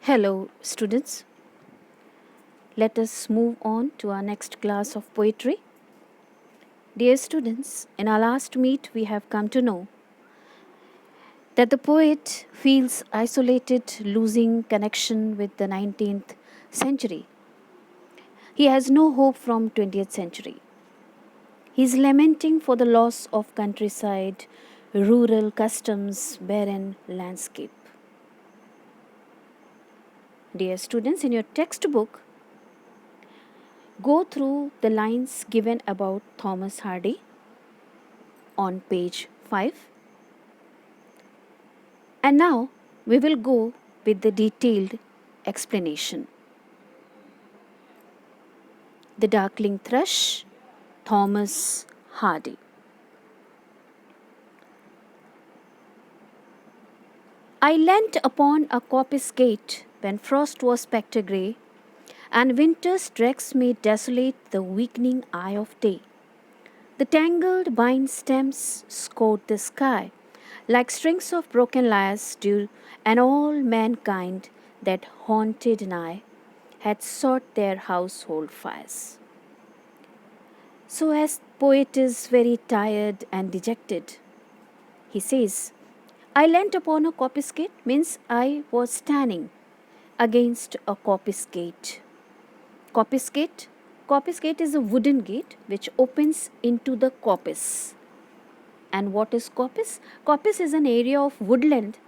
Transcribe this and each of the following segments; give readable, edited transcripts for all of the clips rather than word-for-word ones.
Hello, students. Let us move on to our next class of poetry. Dear students, in our last meet, we have come to know that the poet feels isolated, losing connection with the 19th century. He has no hope from 20th century. He is lamenting for the loss of countryside, rural customs, barren landscape. Dear students, in your textbook, go through the lines given about Thomas Hardy on page 5. And now we will go with the detailed explanation. The Darkling Thrush, Thomas Hardy. I leant upon a coppice gate when frost was spectre grey, and winter's dregs made desolate the weakening eye of day. The tangled vine stems scored the sky like strings of broken lyres, and all mankind that haunted nigh had sought their household fires. So, as poet is very tired and dejected, he says, I leant upon a coppice gate means I was standing against a coppice gate. Coppice gate? Coppice gate is a wooden gate which opens into the coppice. And what is coppice? Coppice is an area of woodland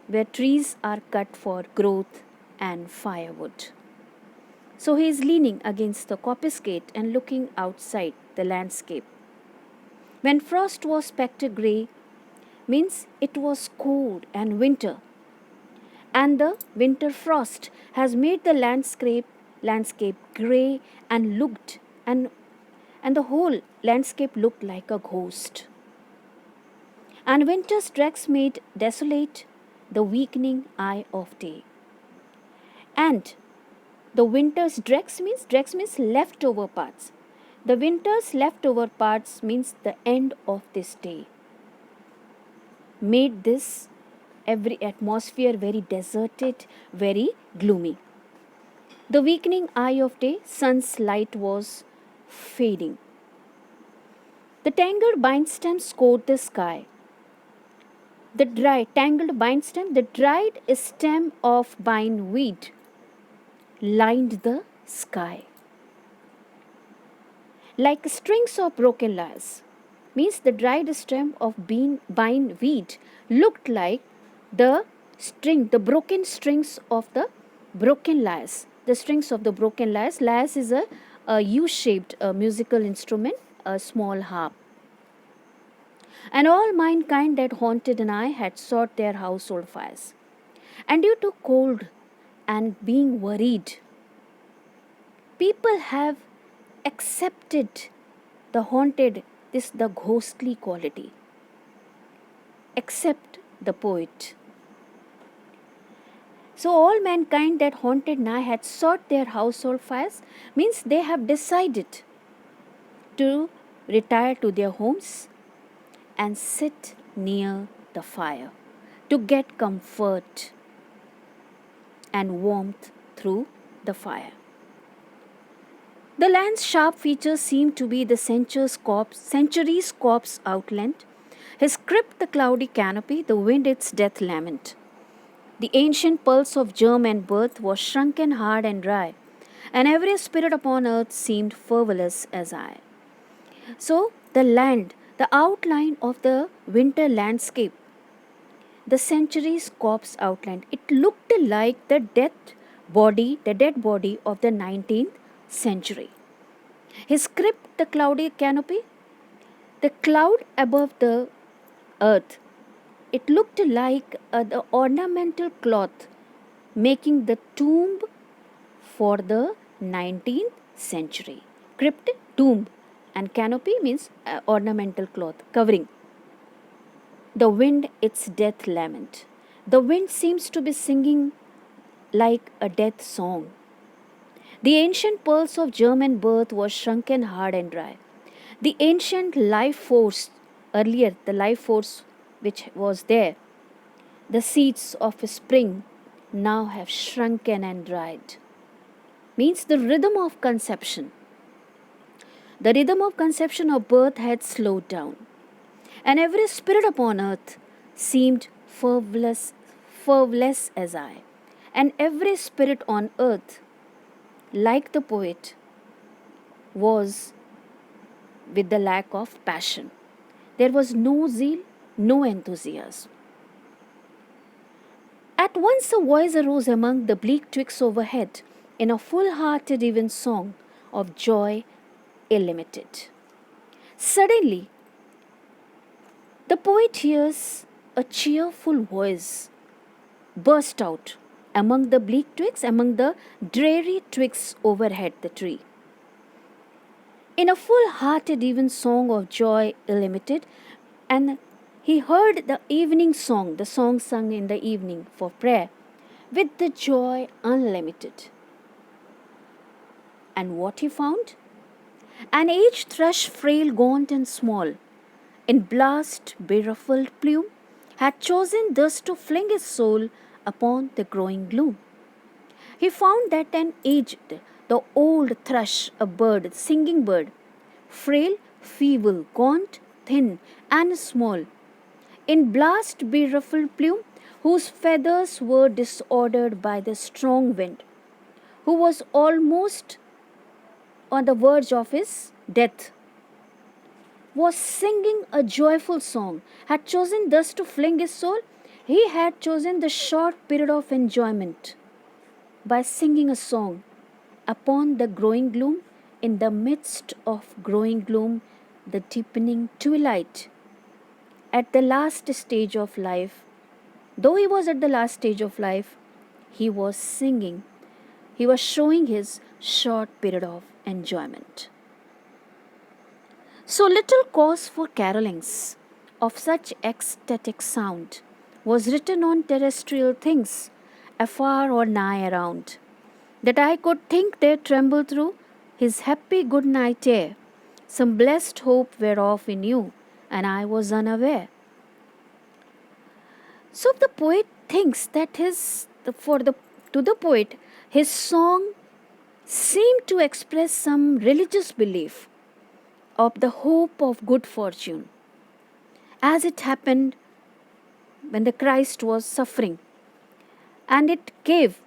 where trees are cut for growth and firewood. So he is leaning against the coppice gate and looking outside the landscape. When frost was spectre grey, means it was cold and winter. And the winter frost has made the landscape grey and the whole landscape looked like a ghost. And winter's dregs made desolate the weakening eye of day. And the winter's dregs means leftover parts. The winter's leftover parts means the end of this day. Made this every atmosphere very deserted, very gloomy. The weakening eye of day, sun's light was fading. The tangled vine stems scored the sky. The tangled vine stem, the dried stem of vine weed lined the sky. Like strings of broken lyres, means the dried stem of vine weed looked like the broken strings of the broken lyres. The strings of the broken lyres. Lyres is a U-shaped musical instrument, a small harp. And all mankind that haunted an eye had sought their household fires. And due to cold and being worried, people have accepted the haunted, the ghostly quality, except the poet. So all mankind that haunted nigh had sought their household fires, means they have decided to retire to their homes and sit near the fire to get comfort and warmth through the fire. The land's sharp features seemed to be the centuries' corpse outlined. His crypt the cloudy canopy, the wind its death lament. The ancient pulse of germ and birth was shrunken hard and dry, and every spirit upon earth seemed fervorless as I. So the land, the outline of the winter landscape, the centuries' corpse outlined, it looked like the dead body of the 19th century. His crypt, the cloudy canopy, the cloud above the earth, it looked like the ornamental cloth making the tomb for the 19th century. Crypt, tomb, and canopy means ornamental cloth, covering. The wind, its death lament. The wind seems to be singing like a death song. The ancient pulse of German birth was shrunken hard and dry. The ancient life force, the life force which was there, the seeds of spring now have shrunken and dried. Means the rhythm of conception. The rhythm of conception or birth had slowed down, and every spirit upon earth seemed ferveless as I. And every spirit on earth, like the poet, was with the lack of passion. There was no zeal, no enthusiasm. At once a voice arose among the bleak twigs overhead in a full hearted, even song of joy illimited. Suddenly, the poet hears a cheerful voice burst out among the bleak twigs, among the dreary twigs overhead the tree. In a full hearted, even song of joy illimited, and he heard the evening song, the song sung in the evening for prayer, with the joy unlimited. And what he found? An aged thrush, frail, gaunt, and small, in blast beruffled plume, had chosen thus to fling his soul upon the growing gloom. He found that an aged, the old thrush, a bird, singing bird, frail, feeble, gaunt, thin, and small, in blast beruffled plume, whose feathers were disordered by the strong wind, who was almost on the verge of his death, was singing a joyful song, had chosen thus to fling his soul. He had chosen the short period of enjoyment by singing a song upon the growing gloom, in the midst of growing gloom, the deepening twilight. At the last stage of life, though he was at the last stage of life, he was singing, he was showing his short period of enjoyment. So little cause for carolings of such ecstatic sound was written on terrestrial things, afar or nigh around, that I could think there tremble through his happy good night air some blessed hope whereof he knew, and I was unaware. So the poet thinks that to the poet his song seemed to express some religious belief of the hope of good fortune, as it happened when the Christ was suffering, and it gave,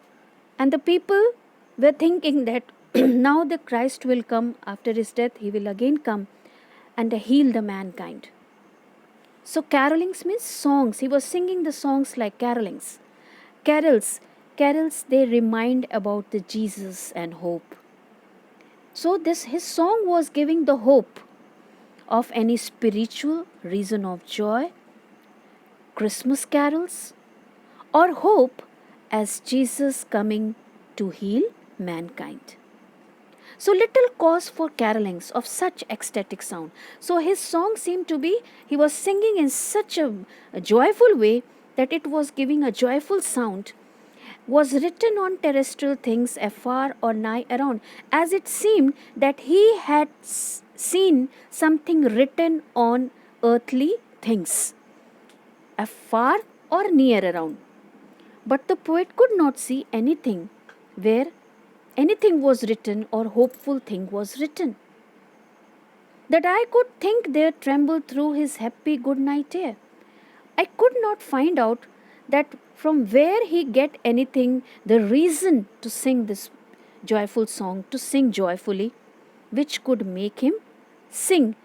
and the people were thinking that now the Christ will come after his death, he will again come and heal the mankind. So carolings means songs. He was singing the songs like carolings. Carols they remind about the Jesus and hope. So this his song was giving the hope of any spiritual reason of joy, Christmas carols, or hope as Jesus coming to heal mankind. So little cause for carolings of such ecstatic sound. So his song seemed to be, he was singing in such a joyful way that it was giving a joyful sound, was written on terrestrial things afar or nigh around, as it seemed that he had seen something written on earthly things, afar or near around. But the poet could not see anything where anything was written or hopeful thing was written. That I could think there trembled through his happy good night air. I could not find out that from where he get anything, the reason to sing this joyful song, to sing joyfully, which could make him sing.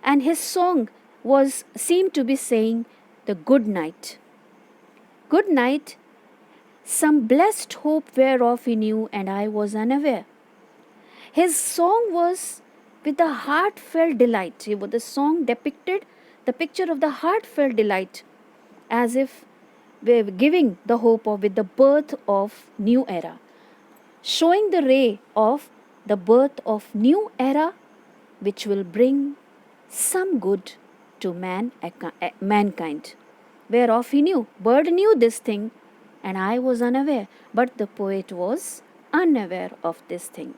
And his song was seemed to be saying the good night. Good night, some blessed hope whereof he knew, and I was unaware. His song was with a heartfelt delight. The song depicted the picture of the heartfelt delight, as if we were giving the hope of with the birth of new era, showing the ray of the birth of new era, which will bring some good to mankind. Whereof he knew, bird knew this thing, and I was unaware, but the poet was unaware of this thing.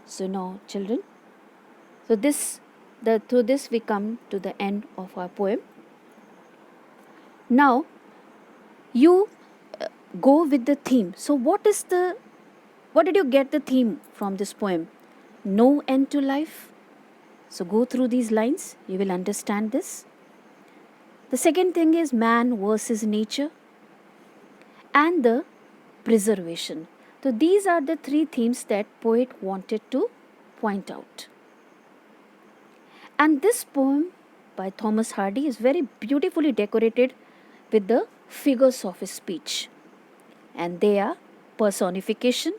So now, children, through this we come to the end of our poem. Now, you go with the theme. So what did you get the theme from this poem? No end to life. So go through these lines, you will understand this. The second thing is man versus nature and the preservation. So these are the three themes that poet wanted to point out. And this poem by Thomas Hardy is very beautifully decorated with the figures of speech. And they are personification.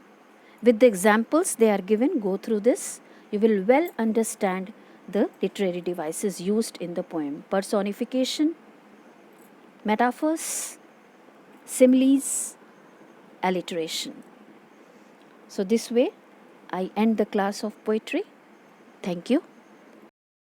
With the examples they are given, go through this. You will well understand the literary devices used in the poem. Personification, metaphors, similes, alliteration. So this way I end the class of poetry. Thank you.